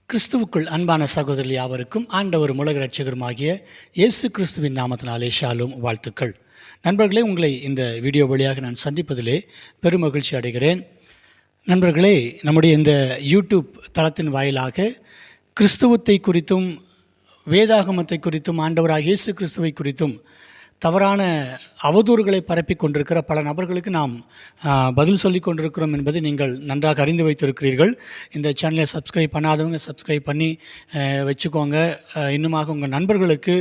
கிறிஸ்துவுக்குள் அன்பான சகோதரி யாவருக்கும் ஆண்டவர் உலக இரட்சகருமாகிய இயேசு கிறிஸ்துவின் நாமத்தினாலே ஷாலும் வாழ்த்துக்கள். நண்பர்களே, உங்களை இந்த வீடியோ வழியாக நான் சந்திப்பதிலே பெருமகிழ்ச்சி அடைகிறேன். நண்பர்களே, நம்முடைய இந்த யூடியூப் தளத்தின் வாயிலாக கிறிஸ்துவத்தை குறித்தும் வேதாகமத்தை குறித்தும் ஆண்டவராக இயேசு கிறிஸ்துவை குறித்தும் தவறான அவதூறுகளை பரப்பி கொண்டிருக்கிற பல நபர்களுக்கு நாம் பதில் சொல்லி கொண்டிருக்கிறோம் என்பதை நீங்கள் நன்றாக அறிந்து வைத்திருக்கிறீர்கள். இந்த சேனலை சப்ஸ்கிரைப் பண்ணாதவங்க சப்ஸ்கிரைப் பண்ணி வச்சுக்கோங்க. இன்னுமாக உங்கள் நண்பர்களுக்கு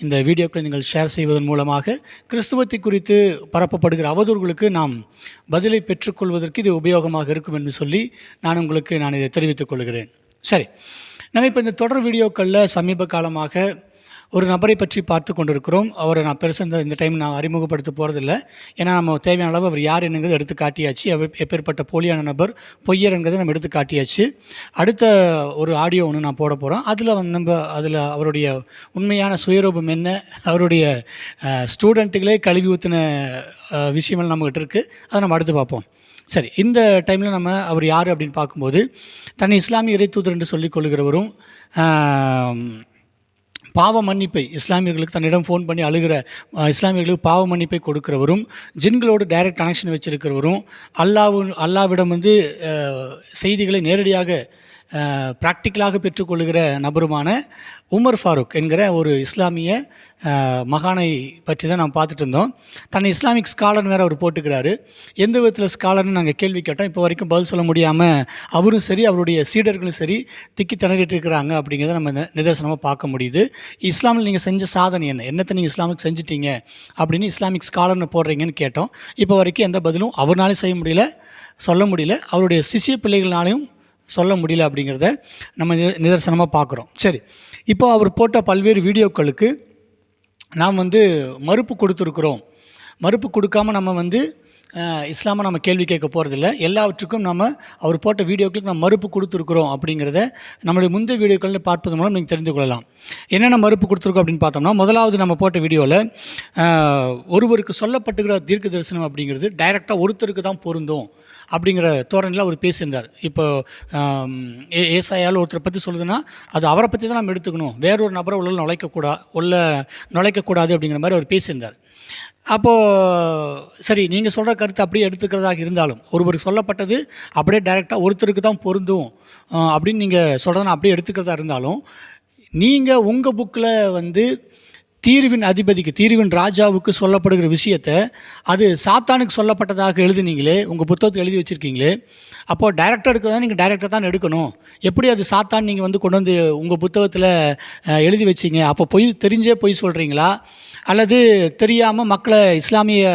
இந்த வீடியோக்களை நீங்கள் ஷேர் செய்வதன் மூலமாக கிறிஸ்துவத்தை குறித்து பரப்பப்படுகிற அவதூறுகளுக்கு நாம் பதிலை பெற்றுக்கொள்வதற்கு இது உபயோகமாக இருக்கும் என்று சொல்லி நான் இதை தெரிவித்துக் கொள்கிறேன். சரி, நம்ம இப்போ இந்த தொடர் வீடியோக்களில் சமீப காலமாக ஒரு நபரை பற்றி பார்த்து கொண்டிருக்கிறோம். அவரை நான் பெருசாக இந்த டைம் நான் அறிமுகப்படுத்த போகிறதில்ல. ஏன்னா நம்ம தேவையான அளவு அவர் யார் என்னங்கிறது எடுத்து காட்டியாச்சு. அவர் எப்பேற்பட்ட போலியான நபர், பொய்யர் என்கிறதை நம்ம எடுத்து காட்டியாச்சு. அடுத்த ஒரு ஆடியோ ஒன்று நான் போட போகிறோம். அதில் அவருடைய உண்மையான சுயரூபம் என்ன, அவருடைய ஸ்டூடெண்ட்டுகளே கழுவி ஊற்றின விஷயங்கள் நம்மகிட்ட இருக்குது. அதை நம்ம அடுத்து பார்ப்போம். சரி, இந்த டைமில் நம்ம அவர் யார் அப்படின்னு பார்க்கும்போது, தன்னை இஸ்லாமிய இறைத்தூதர் என்று சொல்லிக் கொள்கிறவரும், பாவ மன்னிப்பை இஸ்லாமியர்களுக்கு தன்னிடம் ஃபோன் பண்ணி அழுகிற இஸ்லாமியர்களுக்கு பாவ மன்னிப்பை கொடுக்கிறவரும், ஜின்களோடு டைரக்ட் கனெக்ஷன் வச்சுருக்கிறவரும், அல்லாவிடம் செய்திகளை நேரடியாக ப்ராக்டிக்கலாக பெற்றுக்கொள்கிற நபருமான உமர் ஃபாரூக் என்கிற ஒரு இஸ்லாமிய மகானை பற்றி தான் நாம் பார்த்துட்டு இருந்தோம். தன்னை இஸ்லாமிக் ஸ்காலர்னு வேறு அவர் போட்டுக்கிறாரு. எந்த விதத்தில் ஸ்காலர்னு நாங்கள் கேள்வி கேட்டோம். இப்போ வரைக்கும் பதில் சொல்ல முடியாமல் அவரும் சரி அவருடைய சீடர்களும் சரி திக்கி திணறிட்டு இருக்கிறாங்க. அப்படிங்கிறத நம்ம நிதர்சனமாக பார்க்க முடியுது. இஸ்லாமில் நீங்கள் செஞ்ச சாதனை என்னத்தை நீங்கள் இஸ்லாமுக்கு செஞ்சிட்டீங்க அப்படின்னு இஸ்லாமிக் ஸ்காலர்னு போடுறீங்கன்னு கேட்டோம். இப்போ வரைக்கும் எந்த பதிலும் அவராலையும் செய்ய முடியல, சொல்ல முடியல, அவருடைய சிசிய பிள்ளைகளாலையும் சொல்ல முடியல. அப்படிங்கிறத நம்ம நிதர்சனமாக பார்க்குறோம். சரி, இப்போ அவர் போட்ட பல்வேறு வீடியோக்களுக்கு நாம் மறுப்பு கொடுத்துருக்குறோம். மறுப்பு கொடுக்காமல் நம்ம இஸ்லாமை நம்ம கேள்வி கேட்க போகிறதில்ல. எல்லாவற்றுக்கும் அவர் போட்ட வீடியோக்களுக்கு நம்ம மறுப்பு கொடுத்துருக்குறோம். அப்படிங்கிறத நம்மளுடைய முந்தைய வீடியோக்களில் பார்ப்பது மூலம் நீங்கள் தெரிந்து கொள்ளலாம். என்னென்ன மறுப்பு கொடுத்துருக்கோம் அப்படின்னு பார்த்தோம்னா, முதலாவது நம்ம போட்ட வீடியோவில் ஒருவருக்கு சொல்லப்பட்டுகிற தீர்க்க தரிசனம் அப்படிங்கிறது டைரெக்டாக ஒருத்தருக்கு தான் பொருந்தும் அப்படிங்கிற தோரணையில் அவர் பேசியிருந்தார். இப்போ ஏசாயால் ஒருத்தரை பற்றி சொல்லுதுன்னா அது அவரை பற்றி தான் நம்ம எடுத்துக்கணும், வேறொரு நபரை நுழைக்கக்கூடாது அப்படிங்கிற மாதிரி அவர் பேசியிருந்தார். அப்போது சரி, நீங்கள் சொல்கிற கருத்து அப்படியே எடுத்துக்கிறதாக இருந்தாலும், ஒருவருக்கு சொல்லப்பட்டது அப்படியே டைரெக்டாக ஒருத்தருக்கு தான் பொருந்தும் அப்படின்னு நீங்கள் சொல்கிறதுனா அப்படியே எடுத்துக்கிறதா இருந்தாலும், நீங்கள் உங்கள் புக்கில் தீர்வின் அதிபதிக்கு, தீர்வின் ராஜாவுக்கு சொல்லப்படுகிற விஷயத்தை அது சாத்தானுக்கு சொல்லப்பட்டதாக எழுதுனீங்களே, உங்கள் புத்தகத்தில் எழுதி வச்சுருக்கீங்களே, அப்போது டைரக்டாக எடுக்கிறதா நீங்கள் டைரக்டாக தான் எடுக்கணும். எப்படி அது சாத்தான் நீங்கள் கொண்டு உங்கள் புத்தகத்தில் எழுதி வச்சிங்க? அப்போ தெரிஞ்சே பொய் சொல்கிறீங்களா, அல்லது தெரியாமல் மக்களை இஸ்லாமிய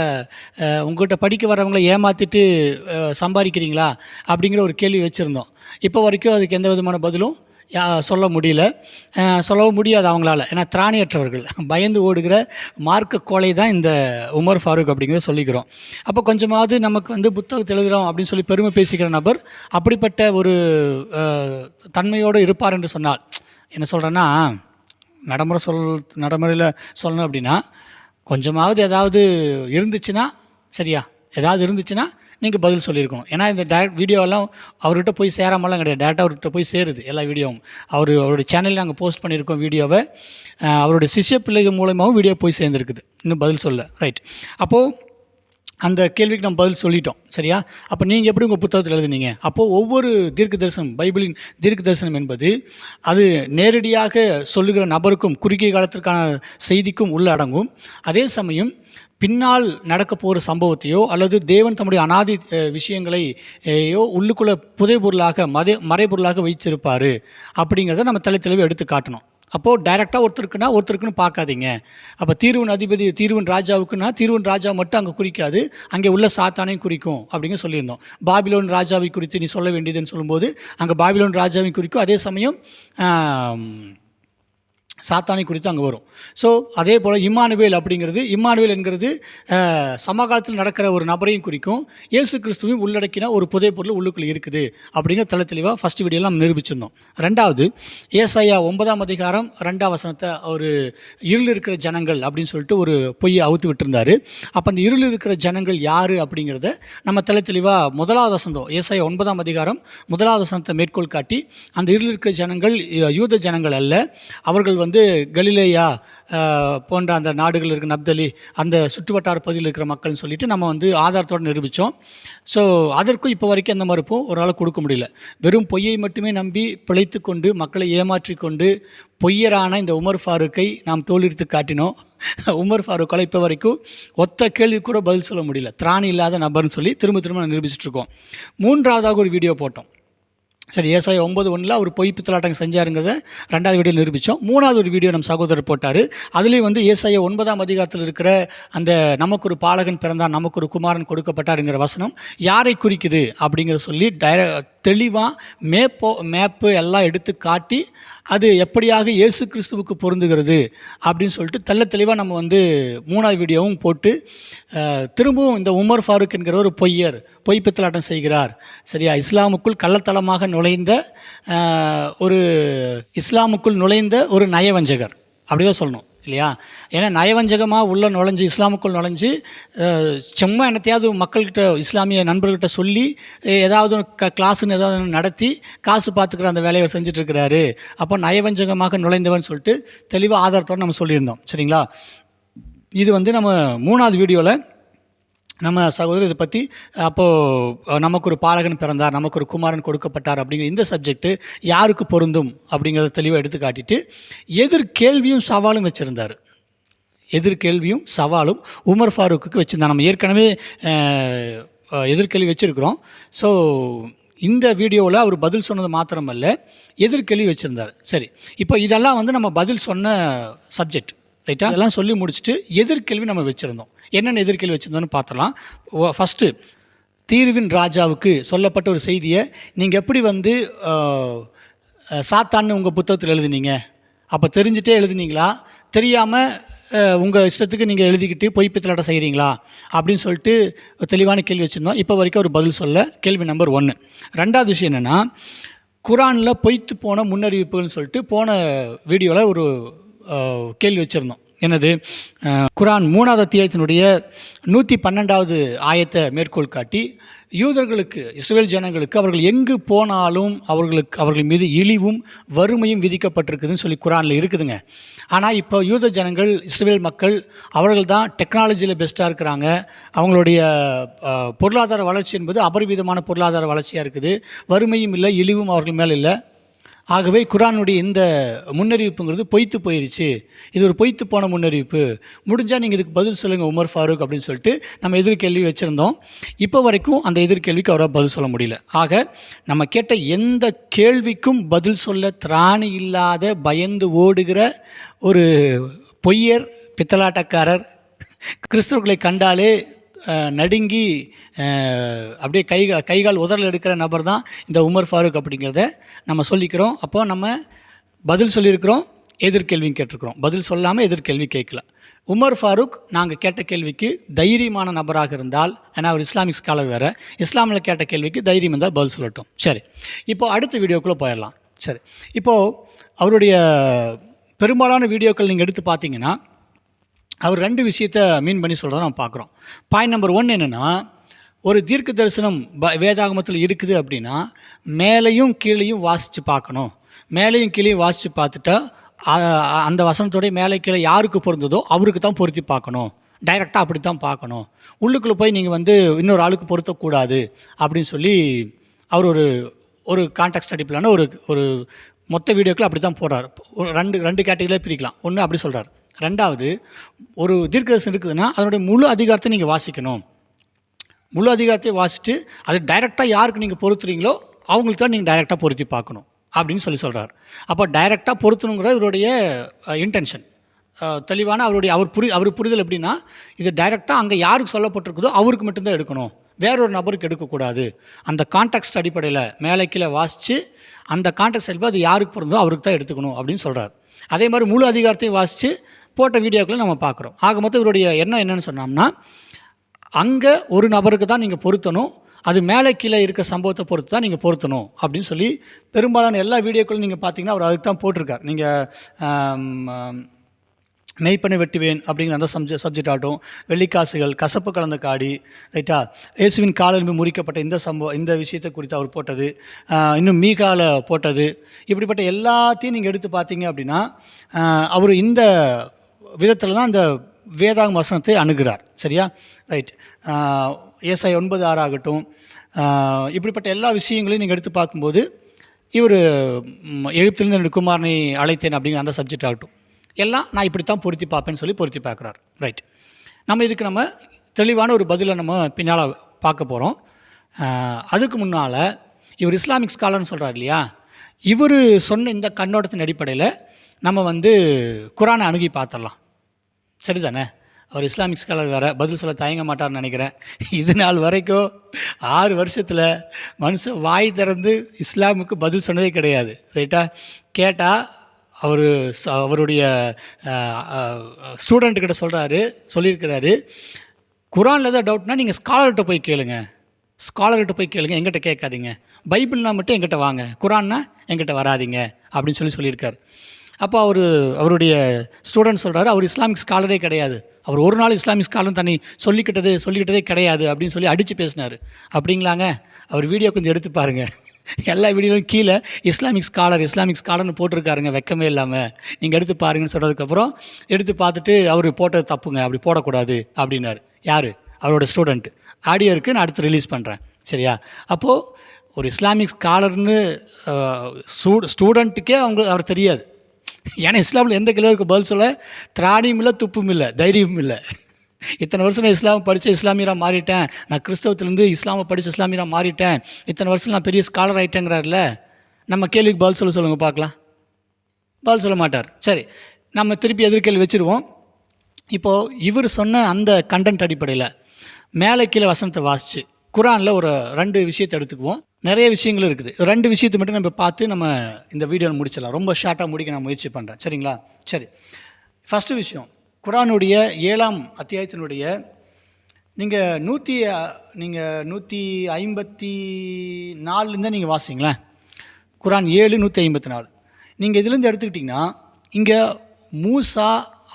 உங்கள்கிட்ட படிக்க வரவங்களை ஏமாற்றிட்டு சம்பாதிக்கிறீங்களா அப்படிங்கிற ஒரு கேள்வி வச்சுருந்தோம். இப்போ வரைக்கும் அதுக்கு எந்த விதமான பதிலும் சொல்ல முடியல, சொல்லவும் முடியாது அவங்களால. ஏன்னா திராணியற்றவர்கள், பயந்து ஓடுகிற மார்க்க கோலை தான் இந்த உமர் ஃபாரூக் அப்படிங்கிறத சொல்லிக்கிறோம். அப்போ கொஞ்சமாவது நமக்கு புத்தகத்தை எழுதுகிறோம் அப்படின்னு சொல்லி பெருமை பேசிக்கிற நபர் அப்படிப்பட்ட ஒரு தன்மையோடு இருப்பார் என்று சொன்னால், என்ன சொல்கிறேன்னா, நடைமுறையில் சொல்லணும் அப்படின்னா, கொஞ்சமாவது ஏதாவது இருந்துச்சுன்னா, சரியா, ஏதாவது இருந்துச்சுன்னா நீங்கள் பதில் சொல்லியிருக்கணும். ஏன்னா இந்த டேரக்ட் வீடியோவெல்லாம் அவர்கிட்ட போய் சேராமலாம் கிடையாது, டேரெக்டாக அவர்கிட்ட போய் சேருது எல்லா வீடியோவும். அவருடைய சேனலில் நாங்கள் போஸ்ட் பண்ணியிருக்கோம் வீடியோவை. அவருடைய சிஷ்ய பிள்ளைகள் மூலமாகவும் வீடியோ போய் சேர்ந்துருக்குது, இன்னும் பதில் சொல்ல. ரைட், அப்போது அந்த கேள்விக்கு நம்ம பதில் சொல்லிட்டோம், சரியா? அப்போ நீங்கள் எப்படி உங்கள் புத்தகத்தில் எழுதுனீங்க? அப்போது ஒவ்வொரு தீர்க்க தரிசனம், பைபிளின் தீர்க்க தரிசனம் என்பது அது நேரடியாக சொல்லுகிற நபருக்கும் குறுகிய காலத்திற்கான செய்திக்கும் உள்ளடங்கும். அதே சமயம் பின்னால் நடக்க போகிற சம்பவத்தையோ அல்லது தேவன் தம்முடைய அனாதி விஷயங்களையோ உள்ளுக்குள்ளே புதைபொருளாக மறைபொருளாக வைத்திருப்பார் அப்படிங்கிறத நம்ம தெளிவு எடுத்து காட்டணும். அப்போது டைரெக்டாக ஒருத்தருக்குன்னு பார்க்காதீங்க. அப்போ தீர்வின் அதிபதி, தீர்வின் ராஜாவுக்குன்னா தீர்வின் ராஜா மட்டும் அங்கே குறிக்காது, அங்கே உள்ள சாத்தானையும் குறிக்கும் அப்படிங்க சொல்லியிருந்தோம். பாபிலோன் ராஜாவை குறித்து நீ சொல்ல வேண்டியதுன்னு சொல்லும்போது அங்கே பாபிலோன் ராஜாவை குறிக்கும். அதே சமயம் சாத்தானை குறித்து அங்கே வரும். ஸோ அதே போல் இம்மானுவேல் என்கிறது சமகாலத்தில் நடக்கிற ஒரு நபரையும் குறிக்கும். இயேசு கிறிஸ்துவையும் உள்ளடக்கின ஒரு புதை பொருள் உள்ளுக்குள்ளே இருக்குது அப்படிங்கிற தலை தெளிவாக ஃபஸ்ட் வீடியோவில் நம்ம நிரூபிச்சிருந்தோம். ரெண்டாவது, ஏசாயா 9ஆம் அதிகாரம் 2ஆம் வசனத்தை ஒரு இருள் இருக்கிற ஜனங்கள் அப்படின்னு சொல்லிட்டு ஒரு பொய்யை அவுத்து விட்டுருந்தார். அப்போ அந்த இருள் இருக்கிற ஜனங்கள் யார் அப்படிங்கிறத நம்ம தலை தெளிவாக 1வது வசனம் ஏசாயா 9ஆம் அதிகாரம் 1வது வசனத்தை மேற்கோள் காட்டி, அந்த இருள் இருக்கிற ஜனங்கள் யூத ஜனங்கள் அல்ல, அவர்கள் கலிலேயா போன்ற அந்த நாடுகள் இருக்கிற நப்தலி அந்த சுற்றுவட்டார பகுதியில் இருக்கிற மக்கள்னு சொல்லிட்டு நம்ம ஆதாரத்தோடு நிரூபித்தோம். ஸோ அதற்கும் இப்போ வரைக்கும் அந்த மறுப்பும் ஒரு ஆள் கொடுக்க முடியல. வெறும் பொய்யை மட்டுமே நம்பி பிழைத்து கொண்டு மக்களை ஏமாற்றி கொண்டு பொய்யரான இந்த உமர் ஃபாரூக்கை நாம் தோலிர்த்து காட்டினோம். உமர் ஃபாரூக்கால் இப்போ வரைக்கும் ஒத்த கேள்வி கூட பதில் சொல்ல முடியல. திராணி இல்லாத நபர்னு சொல்லி திரும்ப நிரூபிச்சிட்ருக்கோம். 3வதாக ஒரு வீடியோ போட்டோம். சரி, ஏசாயா 9:1 அவர் பொய் பித்தலாட்டம் செஞ்சாருங்கிறத 2வது வீடியோ நிரூபித்தோம். 3வது ஒரு வீடியோ நம்ம சகோதரர் போட்டார். அதுலேயும் ஏசாயா 9ஆம் அதிகாரத்தில் இருக்கிற அந்த நமக்கு ஒரு பாலகன் பிறந்தான், நமக்கு ஒரு குமாரன் கொடுக்கப்பட்டாருங்கிற வசனம் யாரை குறிக்குது அப்படிங்கிற சொல்லி தெளிவாக மேப்பு எல்லாம் எடுத்து காட்டி அது எப்படியாக இயேசு கிறிஸ்துவுக்கு பொருந்துகிறது அப்படின்னு சொல்லிட்டு தெளிவாக நம்ம 3வது வீடியோவும் போட்டு திரும்பவும் இந்த உமர் ஃபாரூக் என்கிற ஒரு பொய் பித்தலாட்டம் செய்கிறார், சரியா, இஸ்லாமுக்குள் கள்ளத்தலமாக இஸ்லாமுக்குள் நுழைந்த ஒரு நயவஞ்சகர் அப்படிதான் சொல்லணும் இல்லையா? ஏன்னா நயவஞ்சகமாக நுழைஞ்சு இஸ்லாமுக்குள் நுழைஞ்சு சும்மா என்னத்தையாவது மக்கள்கிட்ட இஸ்லாமிய நண்பர்கிட்ட சொல்லி ஏதாவது கிளாஸுன்னு ஏதாவது நடத்தி காசு பார்த்துக்கிற அந்த வேலையை செஞ்சிட்ருக்கிறாரு. அப்போ நயவஞ்சகமாக நுழைந்தவன் சொல்லிட்டு தெளிவாக ஆதாரத்தோடு நம்ம சொல்லியிருந்தோம். சரிங்களா? இது நம்ம 3வது வீடியோவில் நம்ம சகோதரர் இதை பற்றி அப்போது நமக்கு ஒரு பாலகன் பிறந்தார், நமக்கு ஒரு குமாரன் கொடுக்கப்பட்டார் அப்படிங்கிற இந்த சப்ஜெக்ட்டு யாருக்கு பொருந்தும் அப்படிங்கிறத தெளிவாக எடுத்து காட்டிட்டு எதிர்கேள்வியும் சவாலும் வச்சுருந்தார். எதிர்கேள்வியும் சவாலும் உமர் ஃபாரூக்கு வச்சுருந்தார். நம்ம ஏற்கனவே எதிர்கேள்வி வச்சுருக்கிறோம். ஸோ இந்த வீடியோவில் அவர் பதில் சொன்னது மாத்திரமல்ல, எதிர்கேள்வி வச்சுருந்தார். சரி, இப்போ இதெல்லாம் நம்ம பதில் சொன்ன சப்ஜெக்ட், ரைட்டாக? அதெல்லாம் சொல்லி முடிச்சுட்டு எதிர்கேள்வி நம்ம வச்சுருந்தோம். என்னென்ன எதிர்கேள்வி வச்சுருந்தோன்னு பார்த்தலாம். ஃபஸ்ட்டு, தீர்வின் ராஜாவுக்கு சொல்லப்பட்ட ஒரு செய்தியை நீங்கள் எப்படி சாத்தான்னு உங்கள் புத்தகத்தில் எழுதுனீங்க? அப்போ தெரிஞ்சுட்டே எழுதுனீங்களா, தெரியாமல் உங்கள் இஷ்டத்துக்கு நீங்கள் எழுதிக்கிட்டு பொய் பித்தலாட்டம் செய்கிறீங்களா அப்படின்னு சொல்லிட்டு தெளிவான கேள்வி வச்சுருந்தோம். இப்போ வரைக்கும் ஒரு பதில் சொல்ல. கேள்வி நம்பர் 1. 2வது விஷயம் என்னென்னா, குரானில் பொய்த்து போன முன்னறிவிப்புகள்னு சொல்லிட்டு போன வீடியோவில் ஒரு கேள்வி வச்சுருந்தோம். என்னது? குரான் 3வது அத்தியாயத்தினுடைய 112வது ஆயத்தை மேற்கோள் காட்டி யூதர்களுக்கு, இஸ்ரவேல் ஜனங்களுக்கு அவர்கள் எங்கு போனாலும் அவர்கள் மீது இழிவும் வறுமையும் விதிக்கப்பட்டிருக்குதுன்னு சொல்லி குரானில் இருக்குதுங்க. ஆனால் இப்போ யூத ஜனங்கள், இஸ்ரவேல் மக்கள் அவர்கள் தான் டெக்னாலஜியில் பெஸ்ட்டாக இருக்கிறாங்க. அவங்களுடைய பொருளாதார வளர்ச்சி என்பது அபரிவிதமான பொருளாதார வளர்ச்சியாக இருக்குது. வறுமையும் இல்லை, இழிவும் அவர்கள் மேலே இல்லை. ஆகவே குரானுடைய இந்த முன்னறிவிப்புங்கிறது பொய்த்து போயிடுச்சு, இது ஒரு பொய்த்து போன முன்னறிவிப்பு, முடிஞ்சால் நீங்கள் இதுக்கு பதில் சொல்லுங்கள் உமர் ஃபாரூக் அப்படின்னு சொல்லிட்டு நம்ம எதிர்கேள்வி வச்சுருந்தோம். இப்போ வரைக்கும் அந்த எதிர்கேள்விக்கு அவரால் பதில் சொல்ல முடியல. ஆக நம்ம கேட்ட எந்த கேள்விக்கும் பதில் சொல்ல திராணி இல்லாத பயந்து ஓடுகிற ஒரு பொய்யர், பித்தலாட்டக்காரர், கிறிஸ்துவர்களை கண்டாலே நடுங்கி அப்படியே கைகால் உதறல் எடுக்கிற நபர் தான் இந்த உமர் ஃபாரூக் அப்படிங்கிறத நம்ம சொல்லிக்கிறோம். அப்போது நம்ம பதில் சொல்லியிருக்கிறோம், எதிர்கேள்வியும் கேட்டிருக்கிறோம். பதில் சொல்லாமல் எதிர்கேள்வி கேட்கல. உமர் ஃபாரூக் நாங்கள் கேட்ட கேள்விக்கு தைரியமான நபராக இருந்தால், ஏன்னா அவர் இஸ்லாமிக் ஸ்காலர் வேறு, இஸ்லாமில் கேட்ட கேள்விக்கு தைரியம் இருந்தால் பதில் சொல்லட்டும். சரி, இப்போது அடுத்த வீடியோக்குள்ளே போயிடலாம். சரி, இப்போது அவருடைய பெரும்பாலான வீடியோக்கள் நீங்கள் எடுத்து பார்த்தீங்கன்னா அவர் 2 விஷயத்தை மீன் பண்ணி சொல்கிறத நம்ம பார்க்குறோம். பாயிண்ட் நம்பர் 1 என்னென்னா, ஒரு தீர்க்க தரிசனம் வேதாகமத்தில் இருக்குது அப்படின்னா மேலேயும் கீழேயும் வாசித்து பார்க்கணும். மேலேயும் கீழேயும் வாசித்து பார்த்துட்டா அந்த வசனத்தோடைய மேலே கீழே யாருக்கு பொருந்ததோ அவருக்கு தான் பொருத்தி பார்க்கணும். டைரெக்டாக அப்படி தான் பார்க்கணும். உள்ளுக்குள்ளே போய் நீங்கள் இன்னொரு ஆளுக்கு பொருத்தக்கூடாது அப்படின்னு சொல்லி அவர் ஒரு கான்டாக்ட் ஸ்டடி பிளான ஒரு மொத்த வீடியோக்கள் அப்படி தான் போடுறார். ரெண்டு கேட்டகரியில் பிரிக்கலாம். ஒன்று அப்படி சொல்கிறார். 2வது, ஒரு தீர்க்கதரிசனம் இருக்குதுன்னா அதனுடைய முழு அதிகாரத்தை நீங்கள் வாசிக்கணும். முழு அதிகாரத்தை வாசித்து அது டைரெக்டாக யாருக்கு நீங்கள் பொருத்துறீங்களோ அவங்களுக்கு தான் நீங்கள் டைரெக்டாக பொருத்தி பார்க்கணும் அப்படின்னு சொல்கிறார். அப்போ டைரெக்டாக பொருத்தணுங்கிற இவருடைய இன்டென்ஷன் தெளிவான அவர் புரிதல் எப்படின்னா, இது டைரெக்டாக அங்கே யாருக்கு சொல்லப்பட்டிருக்குதோ அவருக்கு மட்டும்தான் எடுக்கணும், வேறொரு நபருக்கு எடுக்கக்கூடாது. அந்த கான்டெக்ஸ்ட் அடிப்படையில் மேலே கீழே வாசித்து அந்த கான்டெக்ஸ்ட் அடிப்படையில் அது யாருக்கு பொருந்தோ அவருக்கு தான் எடுத்துக்கணும் அப்படின்னு சொல்கிறார். அதே மாதிரி முழு அதிகாரத்தையும் வாசித்து போட்ட வீடியோக்களை நம்ம பார்க்குறோம். ஆக மொத்தம் இவருடைய எண்ணம் என்னன்னு சொன்னோம்னா, அங்கே ஒரு நபருக்கு தான் நீங்கள் பொருத்தணும், அது மேலே கீழே இருக்க சம்பவத்தை பொறுத்து தான் நீங்கள் பொருத்தணும் அப்படின்னு சொல்லி பெரும்பாலான எல்லா வீடியோக்களும் நீங்கள் பார்த்தீங்கன்னா அவர் அதுக்கு தான் போட்டிருக்கார். நீங்கள் மெய்ப்பனை வெட்டுவேன் அப்படிங்கிற அந்த சப்ஜெக்ட் ஆகட்டும், வெள்ளிக்காசுகள், கசப்பு கலந்த காடி, ரைட்டா, இயேசுவின் காலெலும்பு முறிக்கப்பட்ட இந்த விஷயத்தை குறித்து அவர் போட்டது, இன்னும் மீகால போட்டது, இப்படிப்பட்ட எல்லாத்தையும் நீங்கள் எடுத்து பார்த்தீங்க அப்படின்னா அவர் இந்த விதத்தில் தான் அந்த வேதாகம் வசனத்தை அணுகிறார். சரியா? ரைட். ஏசாயா 9:6 ஆகட்டும், இப்படிப்பட்ட எல்லா விஷயங்களையும் நீங்கள் எடுத்து பார்க்கும்போது இவர் எகிப்திலிருந்து என்னுடைய குமாரனை அழைத்தேன் அப்படிங்கிற அந்த சப்ஜெக்ட் ஆகட்டும், எல்லாம் நான் இப்படித்தான் பொருத்தி பார்ப்பேன்னு சொல்லி பொருத்தி பார்க்குறார். ரைட். இதுக்கு நம்ம தெளிவான ஒரு பதிலை நம்ம பின்னால் பார்க்க போகிறோம். அதுக்கு முன்னால் இவர் இஸ்லாமிக் ஸ்காலர்னு சொல்கிறார் இல்லையா, இவர் சொன்ன இந்த கண்ணோட்டத்தின் அடிப்படையில் நம்ம குரானை அணுகி பார்த்துடலாம். சரிதானே? அவர் இஸ்லாமிக் ஸ்காலர் வேறு, பதில் சொல்ல தயங்க மாட்டார்னு நினைக்கிறேன். இது நாள் வரைக்கும் 6 வருஷத்தில் மனுஷன் வாய் திறந்து இஸ்லாமுக்கு பதில் சொன்னதே கிடையாது. ரைட்டா? கேட்டால் அவருடைய ஸ்டூடெண்ட்டுக்கிட்ட சொல்லியிருக்கிறாரு, குரானில் ஏதாவது டவுட்னா நீங்கள் ஸ்காலர்கிட்ட போய் கேளுங்க, எங்கிட்ட கேட்காதீங்க. பைபிள்னா மட்டும் எங்கிட்ட வாங்க, குரான்னா எங்கிட்ட வராதிங்க அப்படின்னு சொல்லியிருக்கார். அப்போ அவருடைய ஸ்டூடெண்ட் சொல்கிறாரு, அவர் இஸ்லாமிக் ஸ்காலரே கிடையாது, அவர் ஒரு நாள் இஸ்லாமிக் ஸ்காலர்னு தன்னை சொல்லிக்கிட்டதே கிடையாது அப்படின்னு சொல்லி அடித்து பேசினார். அப்படிங்களாங்க? அவர் வீடியோ கொஞ்சம் எடுத்து பாருங்கள். எல்லா வீடியோவும் கீழே இஸ்லாமிக் ஸ்காலர்னு போட்டிருக்காருங்க, வெக்கமே இல்லாமல். நீங்கள் எடுத்து பாருங்கன்னு சொன்னதுக்கப்புறம் எடுத்து பார்த்துட்டு அவர் போட்டது தப்புங்க, அப்படி போடக்கூடாது அப்படின்னாரு. யார்? அவரோட ஸ்டூடெண்ட்டு. ஆடியோ இருக்குது, நான் அடுத்து ரிலீஸ் பண்ணுறேன். சரியா? அப்போது ஒரு இஸ்லாமிக் ஸ்காலர்னு ஸ்டூடெண்ட்டுக்கே அவர் தெரியாது. ஏன்னா இஸ்லாமில் எந்த கிலோவுக்கு பதில் சொல்ல திராணியும் இல்லை, துப்பும் இல்லை, தைரியமும் இல்லை. இத்தனை வருஷம் நான் இஸ்லாமை படித்த இஸ்லாமியராக மாறிட்டேன், நான் கிறிஸ்தவத்திலேருந்து இஸ்லாமை படித்த இஸ்லாமியராக மாறிட்டேன், இத்தனை வருஷம் நான் பெரிய ஸ்காலர் ஆகிட்டேங்கிறார்ல, நம்ம கேள்விக்கு பதில் சொல்லுங்கள் பார்க்கலாம். பதில் சொல்ல மாட்டார். சரி, நம்ம திருப்பி எதிர்கேள்வி வச்சுருவோம். இப்போது இவர் சொன்ன அந்த கண்டென்ட் அடிப்படையில் மேலே கீழே வசனத்தை வாசித்து குரானில் ஒரு 2 விஷயத்தை எடுத்துக்குவோம். நிறைய விஷயங்கள் இருக்குது. 2 விஷயத்தை மட்டும் நம்ம பார்த்து நம்ம இந்த வீடியோவில் முடிச்சிடலாம். ரொம்ப ஷார்ட்டாக முடிக்க நான் முயற்சி பண்ணுறேன். சரிங்களா? சரி, ஃபஸ்ட்டு விஷயம், குரானுடைய 7ஆம் அத்தியாயத்தினுடைய நீங்கள் 154 நீங்கள் வாசிங்களேன். குரான் 7:154. நீங்கள் இதுலேருந்து எடுத்துக்கிட்டிங்கன்னா இங்கே மூசா